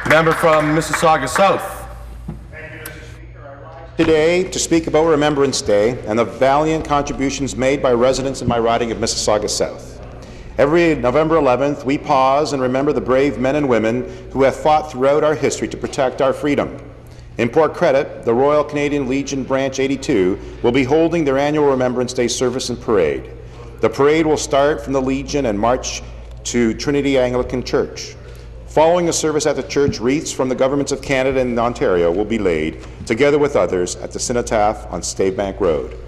Member from Mississauga South. Today to speak about Remembrance Day and the valiant contributions made by residents in my riding of Mississauga South. Every November 11th, we pause and remember the brave men and women who have fought throughout our history to protect our freedom. In Port Credit, the Royal Canadian Legion Branch 82 will be holding their annual Remembrance Day service and parade. The parade will start from the Legion and march to Trinity Anglican Church. Following the service at the church, wreaths from the governments of Canada and Ontario will be laid, together with others, at the Cenotaph on Stavebank Road.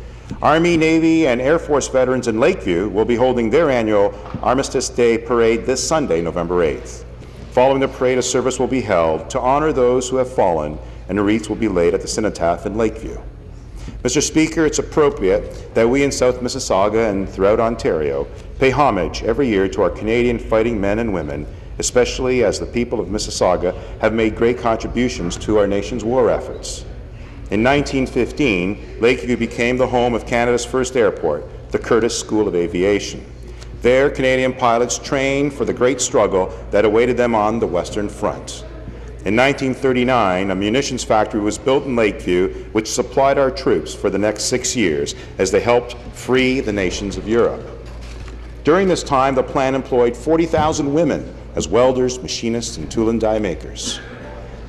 Army, Navy, and Air Force veterans in Lakeview will be holding their annual Armistice Day parade this Sunday, November 8th. Following the parade, a service will be held to honor those who have fallen, and the wreaths will be laid at the Cenotaph in Lakeview. Mr. Speaker, it's appropriate that we in South Mississauga and throughout Ontario pay homage every year to our Canadian fighting men and women, especially as the people of Mississauga have made great contributions to our nation's war efforts. In 1915, Lakeview became the home of Canada's first airport, the Curtis School of Aviation. There, Canadian pilots trained for the great struggle that awaited them on the Western Front. In 1939, a munitions factory was built in Lakeview, which supplied our troops for the next 6 years as they helped free the nations of Europe. During this time, the plant employed 40,000 women as welders, machinists, and tool and die makers.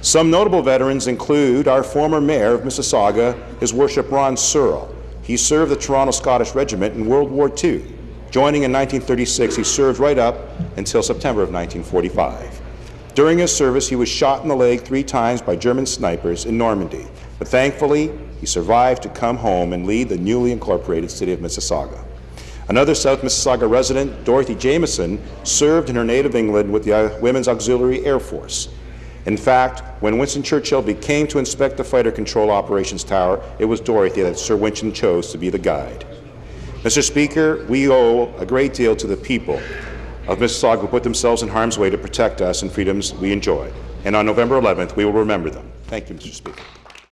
Some notable veterans include our former mayor of Mississauga, His Worship Ron Searle. He served the Toronto Scottish Regiment in World War II. Joining in 1936, he served right up until September of 1945. During his service, he was shot in the leg 3 times by German snipers in Normandy, but thankfully, he survived to come home and lead the newly incorporated city of Mississauga. Another South Mississauga resident, Dorothy Jameson, served in her native England with the Women's Auxiliary Air Force. In fact, when Winston Churchill came to inspect the Fighter Control Operations Tower, it was Dorothy that Sir Winston chose to be the guide. Mr. Speaker, we owe a great deal to the people of Mississauga who put themselves in harm's way to protect us and freedoms we enjoy. And on November 11th, we will remember them. Thank you, Mr. Speaker.